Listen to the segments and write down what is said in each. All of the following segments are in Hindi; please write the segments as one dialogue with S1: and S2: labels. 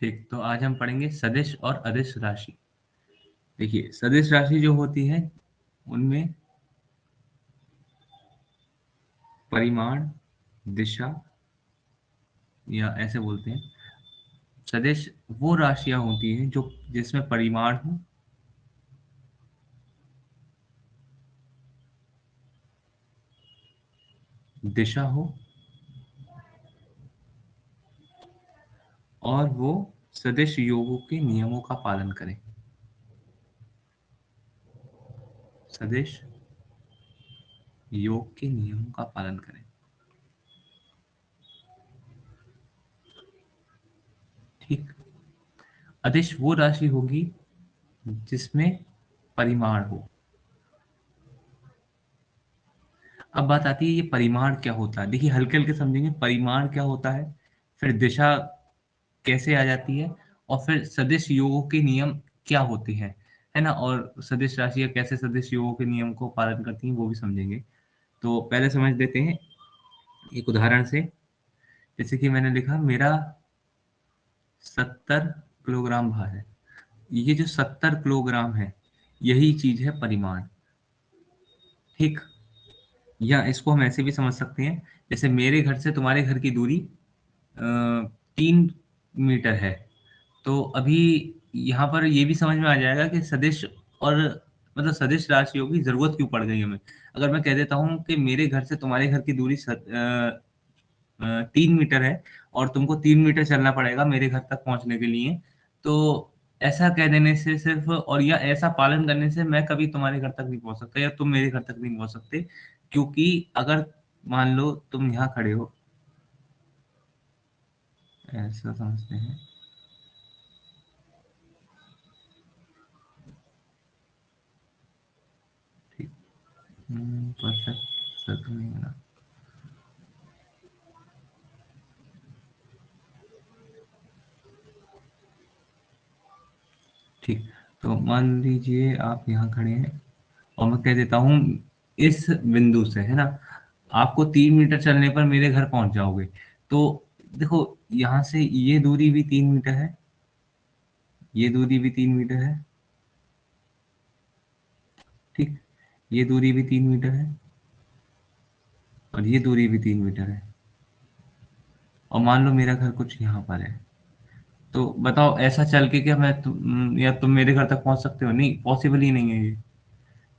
S1: ठीक, तो आज हम पढ़ेंगे सदिश और अदिश राशि। देखिए, सदिश राशि जो होती है, उनमें परिमाण, दिशा या ऐसे बोलते हैं, सदिश वो राशियाँ होती हैं जो जिसमें परिमाण हो, दिशा हो और वो सदिश योगों के नियमों का पालन करें। सदिश योग के नियमों का पालन करें। ठीक। अदिश वो राशि होगी जिसमें परिमाण हो। अब बात आती है ये परिमाण क्या होता है। देखिए, हल्के हल्के समझेंगे परिमाण क्या होता है, फिर दिशा कैसे आ जाती है, और फिर सदिश योगों के नियम क्या होते हैं, है ना। और सदिश राशियां कैसे सदिश योगों के नियम को पालन करती हैं वो भी समझेंगे। तो पहले समझ लेते हैं एक उदाहरण से। जैसे कि मैंने लिखा मेरा 70 किलोग्राम भार है। ये जो 70 किलोग्राम है, यही चीज है परिमाण। ठीक। या इसको हम ऐसे भी समझ सकते हैं, जैसे मेरे घर से तुम्हारे घर की दूरी 3 मीटर है। तो अभी यहाँ पर ये भी समझ में आ जाएगा कि सदिश और मतलब सदिश राशियों की जरूरत क्यों पड़ गई हमें। अगर मैं कह देता हूँ कि मेरे घर से तुम्हारे घर की दूरी 3 मीटर है और तुमको 3 मीटर चलना पड़ेगा मेरे घर तक पहुंचने के लिए, तो ऐसा कह देने से सिर्फ और या ऐसा पालन करने से मैं कभी तुम्हारे घर तक नहीं पहुंच सकता या तुम मेरे घर तक नहीं पहुंच सकते। क्योंकि अगर मान लो तुम यहाँ खड़े हो, ऐसा समझते हैं। ठीक। परफेक्ट सर्कल नहीं बना। ठीक। तो मान लीजिए आप यहाँ खड़े हैं और मैं कह देता हूँ इस बिंदु से, है ना, आपको 3 मीटर चलने पर मेरे घर पहुंच जाओगे। तो देखो, यहाँ से ये दूरी भी 3 मीटर है, ये दूरी भी 3 मीटर है। ठीक। ये दूरी भी 3 मीटर है और ये दूरी भी 3 मीटर है। और मान लो मेरा घर कुछ यहाँ पर है। तो बताओ, ऐसा चल के क्या या तुम मेरे घर तक पहुंच सकते हो? नहीं, पॉसिबल ही नहीं है ये।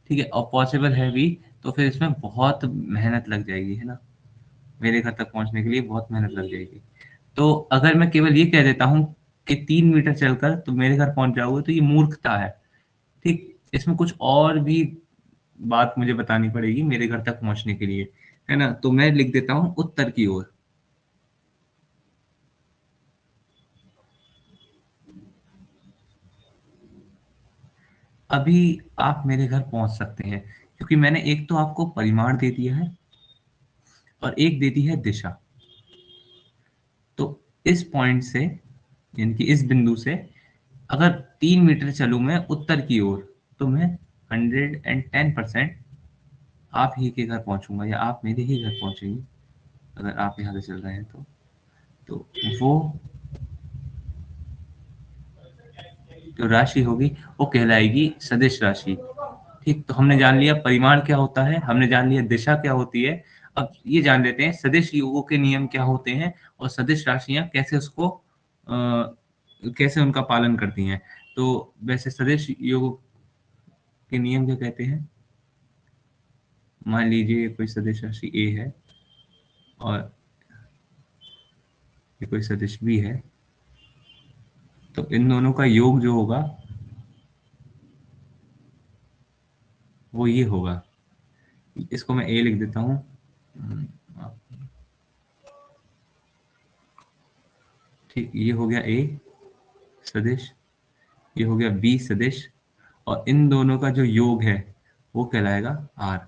S1: ठीक है, और पॉसिबल है भी तो फिर इसमें बहुत मेहनत लग जाएगी, है ना। मेरे घर तक पहुंचने के लिए बहुत मेहनत लग जाएगी। तो अगर मैं केवल ये कह देता हूँ कि 3 मीटर चलकर तुम मेरे घर पहुंच जाओगे, तो ये मूर्खता है। ठीक। इसमें कुछ और भी बात मुझे बतानी पड़ेगी मेरे घर तक पहुंचने के लिए, है ना। तो मैं लिख देता हूँ उत्तर की ओर। अभी आप मेरे घर पहुंच सकते हैं क्योंकि मैंने एक तो आपको परिमाण दे दिया है और एक दे दी है दिशा। तो इस पॉइंट से, यानी कि इस बिंदु से, अगर 3 मीटर चलूं मैं उत्तर की ओर, तो मैं 110% आप ही के घर पहुंचूंगा या आप मेरे ही घर पहुंचेंगे। अगर आप यहाँ से चल रहे हैं तो वो जो राशि होगी वो कहलाएगी सदिश राशि। ठीक। तो हमने जान लिया परिमाण क्या होता है, हमने जान लिया दिशा क्या होती है। अब ये जान लेते हैं सदिश योगों के नियम क्या होते हैं और सदिश राशियां कैसे उसको कैसे उनका पालन करती हैं। तो वैसे सदिश योगों के नियम क्या कहते हैं। मान लीजिए कोई सदिश राशि ए है और ये कोई सदिश बी है, तो इन दोनों का योग जो होगा वो ये होगा। इसको मैं ए लिख देता हूँ। ठीक, ये हो गया ए सदिश, ये हो गया बी सदिश, और इन दोनों का जो योग है वो कहलाएगा आर।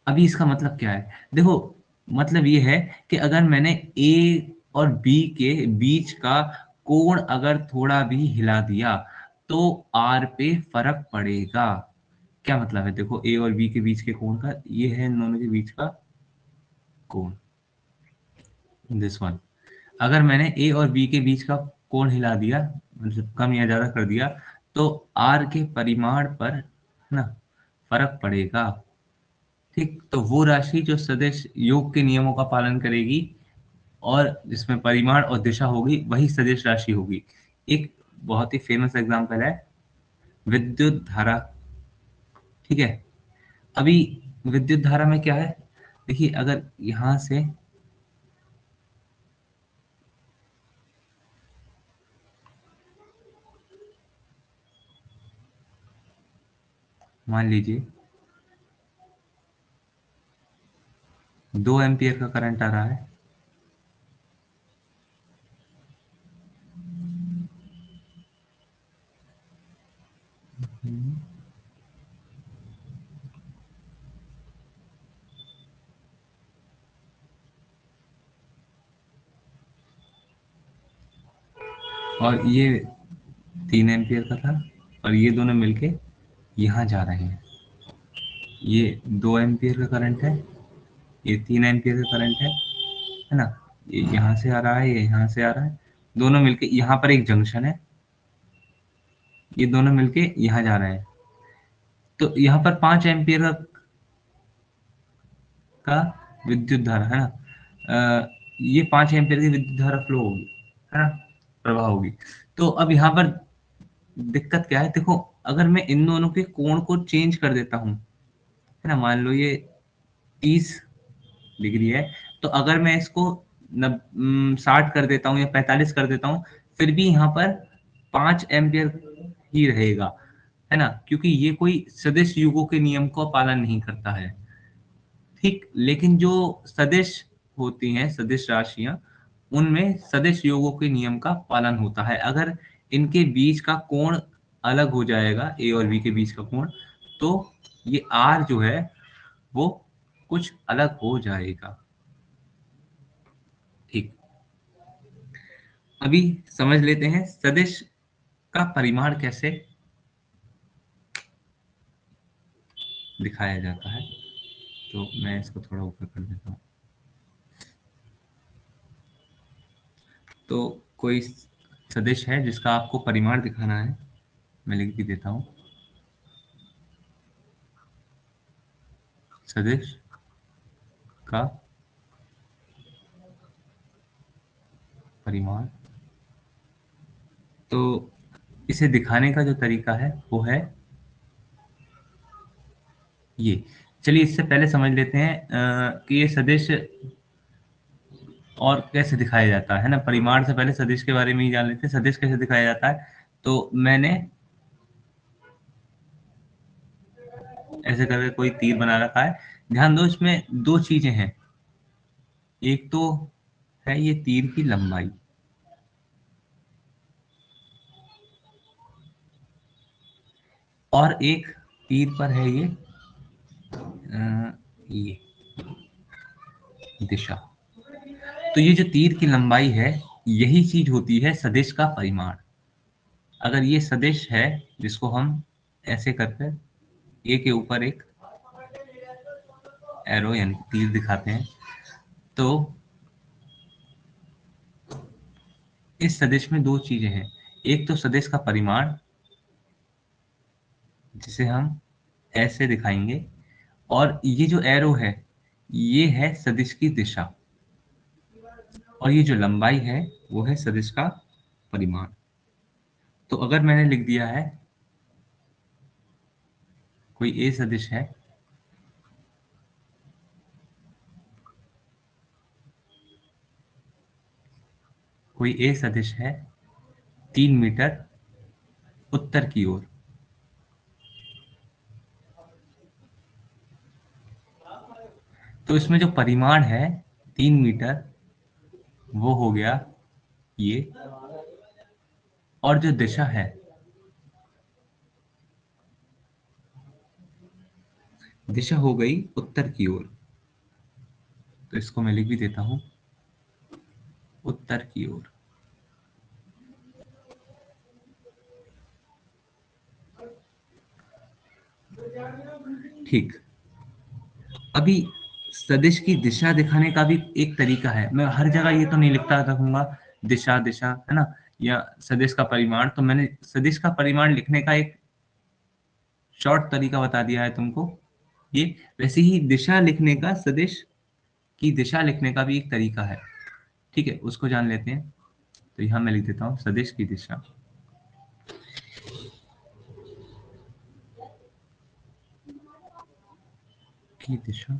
S1: अभी इसका मतलब क्या है, देखो, मतलब ये है कि अगर मैंने ए और बी के बीच का कोण अगर थोड़ा भी हिला दिया तो आर पे फर्क पड़ेगा। क्या मतलब है, देखो, ए और बी के बीच के कोण का, ये है इन दोनों के बीच का कोण, दिस वन। अगर मैंने ए और बी के बीच का कोण हिला दिया, मतलब कम या ज्यादा कर दिया, तो आर के परिमाण पर है ना फर्क पड़ेगा। ठीक, तो वो राशि जो सदिश योग के नियमों का पालन करेगी और जिसमें परिमाण और दिशा होगी, वही सदिश राशि होगी। एक बहुत ही फेमस एग्जांपल है विद्युत धारा। ठीक है, अभी विद्युत धारा में क्या है, देखिए अगर यहां से मान लीजिए 2 एम्पियर का करंट आ रहा है, और ये 3 एम्पियर का था, और ये दोनों मिलके यहाँ जा रहे हैं। ये 2 एम्पियर का करंट है, ये 3 एम्पियर का करंट है ना। ये यहाँ से आ रहा है, ये यहाँ से आ रहा है, दोनों मिलके यहाँ पर एक जंक्शन है, ये दोनों मिलके यहाँ जा रहे हैं। तो यहाँ पर 5 एम्पियर का विद्युत धारा है ना, ये 5 एम्पियर की विद्युत धारा फ्लो होगी, है ना, प्रवाह होगी। तो अब यहाँ पर दिक्कत क्या है, देखो अगर मैं इन दोनों के कोण को चेंज कर देता हूँ, है ना, मान लो ये 30 डिग्री है, तो अगर मैं इसको 60 कर देता हूँ या 45 कर देता हूँ, फिर भी यहाँ पर 5 एम्पियर ही रहेगा, है ना, क्योंकि ये कोई सदिश युगों के नियम का पालन नहीं करता है। ठीक, लेकिन जो सदिश होती हैं, सदिश राशियां, उनमें सदिश योगों के नियम का पालन होता है। अगर इनके बीच का कोण अलग हो जाएगा, ए और बी के बीच का कोण, तो ये आर जो है वो कुछ अलग हो जाएगा। ठीक, अभी समझ लेते हैं सदिश का परिमाण कैसे दिखाया जाता है। तो मैं इसको थोड़ा ऊपर कर देता हूँ। तो कोई सदिश है जिसका आपको परिमाण दिखाना है, मैं लिख भी देता हूँ। सदिश का परिमाण, तो इसे दिखाने का जो तरीका है वो है ये। चलिए इससे पहले समझ लेते हैं कि ये सदिश और कैसे दिखाया जाता है ना। परिमाण से पहले सदिश के बारे में ही जान लेते हैं, सदिश कैसे दिखाया जाता है। तो मैंने ऐसे करके कोई तीर बना रखा है, ध्यान दो इसमें दो चीजें हैं। एक तो है ये तीर की लंबाई, और एक तीर पर है ये दिशा। तो ये जो तीर की लंबाई है, यही चीज होती है सदिश का परिमाण। अगर ये सदिश है जिसको हम ऐसे करकर ए के ऊपर एक एरो यानी तीर दिखाते हैं, तो इस सदिश में दो चीजें हैं। एक तो सदिश का परिमाण, जिसे हम ऐसे दिखाएंगे, और ये जो एरो है ये है सदिश की दिशा, और ये जो लंबाई है वो है सदिश का परिमाण। तो अगर मैंने लिख दिया है कोई ए सदिश है, कोई ए सदिश है 3 मीटर उत्तर की ओर, तो इसमें जो परिमाण है 3 मीटर, वो हो गया ये, और जो दिशा है, दिशा हो गई उत्तर की ओर। तो इसको मैं लिख भी देता हूं, उत्तर की ओर। ठीक, अभी सदिश की दिशा दिखाने का भी एक तरीका है। मैं हर जगह ये तो नहीं लिखता रखूंगा दिशा दिशा, है ना, या सदिश का परिमाण। तो मैंने सदिश का परिमाण लिखने का एक शॉर्ट तरीका बता दिया है तुमको। ये वैसे ही दिशा लिखने का, सदिश की दिशा लिखने का भी एक तरीका है। ठीक है, उसको जान लेते हैं। तो यहाँ मैं लिख देता हूँ सदिश की दिशा। की दिशा,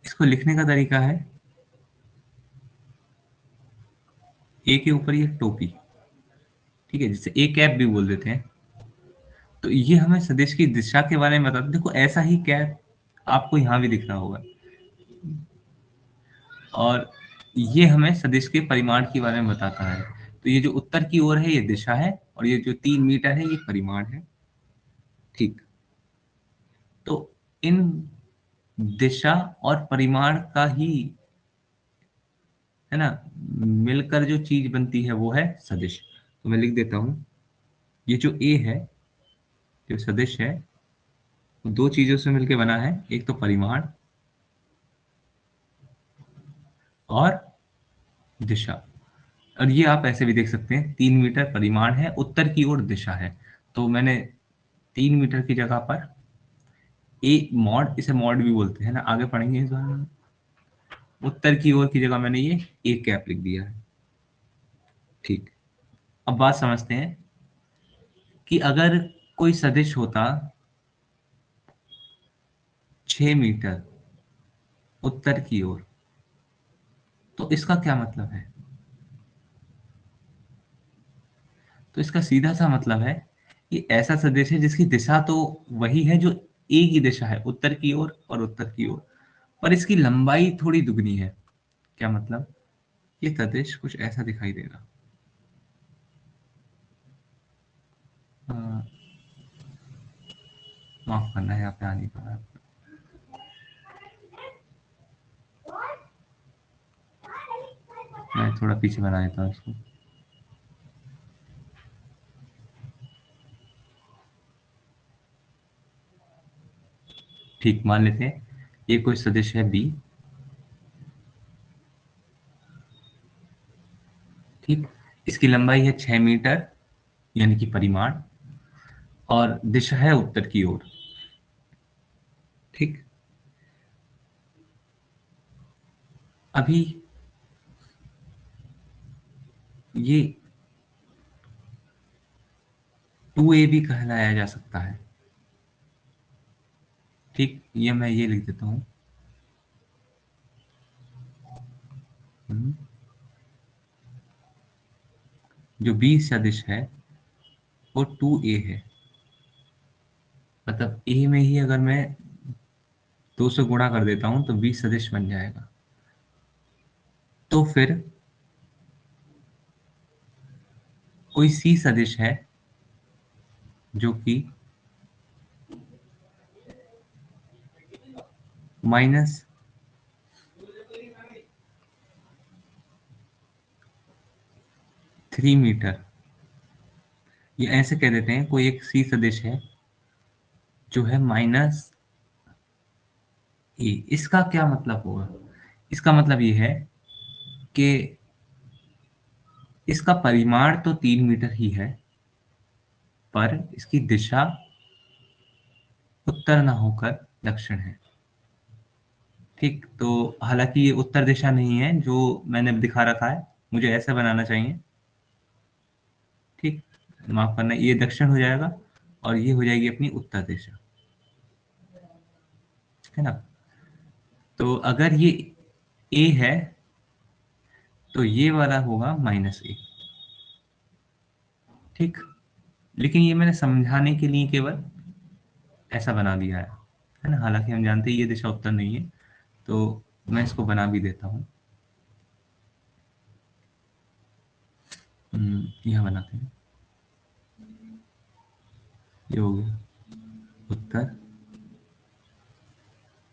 S1: इसको लिखने का तरीका है, ए के ऊपर ये टोपी, ठीक है, जिसे ए कैप भी बोल देते हैं। तो ये हमें सदिश की दिशा के बारे में बताता है। देखो ऐसा ही कैप आपको यहाँ भी दिख रहा होगा। और ये हमें सदिश के परिमाण के बारे में बताता है। तो ये जो उत्तर की ओर है ये दिशा है, और ये जो 3 मीटर है ये परिमाण है। ठीक। तो इन दिशा और परिमाण का ही, है ना, मिलकर जो चीज बनती है वो है सदिश। तो मैं लिख देता हूं, ये जो ए है, जो सदिश है, वो दो चीजों से मिलकर बना है। एक तो परिमाण और दिशा। और ये आप ऐसे भी देख सकते हैं, 3 मीटर परिमाण है, उत्तर की ओर दिशा है। तो मैंने 3 मीटर की जगह पर ए मॉड, इसे मॉड भी बोलते हैं ना, आगे पढ़ेंगे इस बारे में। उत्तर की ओर की जगह मैंने ये ए कैप लिख दिया है। ठीक। अब बात समझते हैं कि अगर कोई सदिश होता 6 मीटर उत्तर की ओर, तो इसका क्या मतलब है? तो इसका सीधा सा मतलब है कि ऐसा सदिश है जिसकी दिशा तो वही है जो ए की दिशा है, उत्तर की ओर और उत्तर की ओर, पर इसकी लंबाई थोड़ी दुगनी है। क्या मतलब? ये सदिश कुछ ऐसा दिखाई देगा। अ, माफ करना है, यहाँ पे आ नहीं पा रहा। मैं थोड़ा पीछे बना देता हूँ इसको। ठीक, मान लेते हैं ये कोई सदिश है बी। ठीक। इसकी लंबाई है 6 मीटर, यानी कि परिमाण, और दिशा है उत्तर की ओर। ठीक। अभी ये 2a भी कहलाया जा सकता है। ठीक, ये मैं ये लिख देता हूँ। हम्म, जो बी सदिश है वो 2a है। मतलब ए में ही अगर मैं 2 से गुणा कर देता हूँ तो बी सदिश बन जाएगा। तो फिर कोई सी सदिश है जो कि -3 मीटर, ये ऐसे कह देते हैं, कोई एक सी सदिश है जो है -a। इसका क्या मतलब होगा? इसका मतलब ये है कि इसका परिमाण तो 3 मीटर ही है, पर इसकी दिशा उत्तर ना होकर दक्षिण है। ठीक। तो हालांकि ये उत्तर दिशा नहीं है जो मैंने दिखा रखा है, मुझे ऐसा बनाना चाहिए। ठीक। माफ करना, ये दक्षिण हो जाएगा और ये हो जाएगी अपनी उत्तर दिशा, है ना। तो अगर ये ए है तो ये वाला होगा -1। ठीक। लेकिन ये मैंने समझाने के लिए केवल ऐसा बना दिया है ना, हालांकि हम जानते हैं ये दिशा उत्तर नहीं है। तो मैं इसको बना भी देता हूँ। यहाँ बनाते हैं। ये हो गया उत्तर,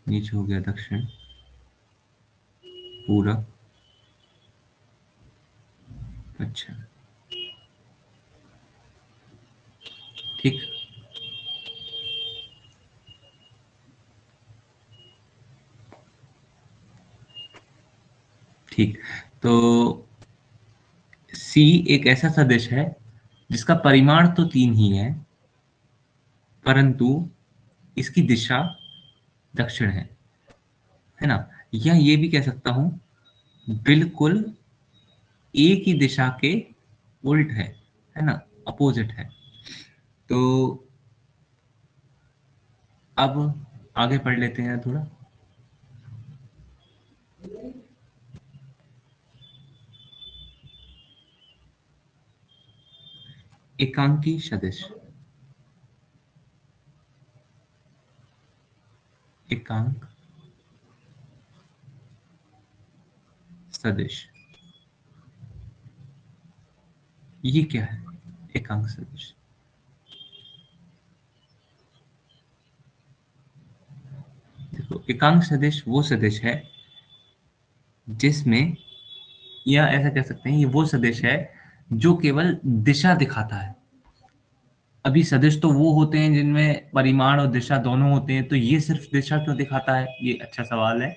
S1: नीचे हो गया दक्षिण, पूरब, पश्चिम। ठीक। ठीक। तो सी एक ऐसा सदिश है जिसका परिमाण तो 3 ही है, परंतु इसकी दिशा दक्षिण है ना? या ये भी कह सकता हूँ, बिल्कुल एक ही दिशा के उल्ट है ना? अपोज़िट है। तो अब आगे पढ़ लेते हैं थोड़ा। एकांकी सदिश। एकांक सदिश। ये क्या है? एकांक सदिश। देखो, एकांक सदिश वो सदिश है जिसमें, या ऐसा कह सकते हैं, ये वो सदिश है जो केवल दिशा दिखाता है। अभी सदिश तो वो होते हैं जिनमें परिमाण और दिशा दोनों होते हैं, तो ये सिर्फ दिशा क्यों दिखाता है? ये अच्छा सवाल है।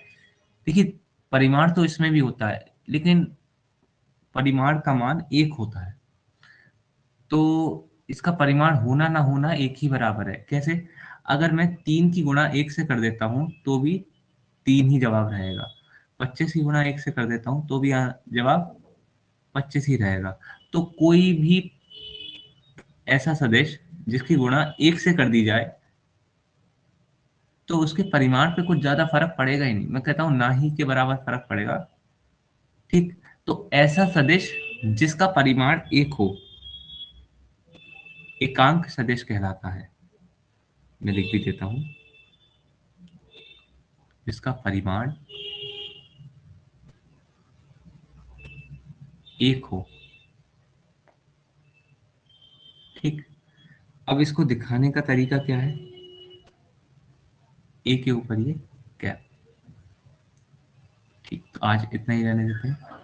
S1: देखिए, परिमाण तो इसमें भी होता है, लेकिन परिमाण का मान एक होता है, तो इसका परिमाण होना ना होना एक ही बराबर है। कैसे? अगर मैं 3 की गुणा 1 से कर देता हूँ तो भी 3 ही जवाब रहेगा। 25 की गुणा 1 से कर देता हूँ तो भी जवाब 25 ही रहेगा। तो कोई भी ऐसा सदिश जिसकी गुणा 1 से कर दी जाए, तो उसके परिमाण पे कुछ ज़्यादा फ़र्क पड़ेगा ही नहीं। मैं कहता हूँ ना ही के बराबर फ़र्क पड़ेगा। ठीक? तो ऐसा सदिश जिसका परिमाण 1 हो, एकांक सदिश कहलाता है। मैं लिख भी देता हूँ, जिसका परिमाण 1 हो। ठीक? अब इसको दिखाने का तरीका क्या है? ए के ऊपर ये कैप। ठीक, तो आज इतना ही रहने देते हैं।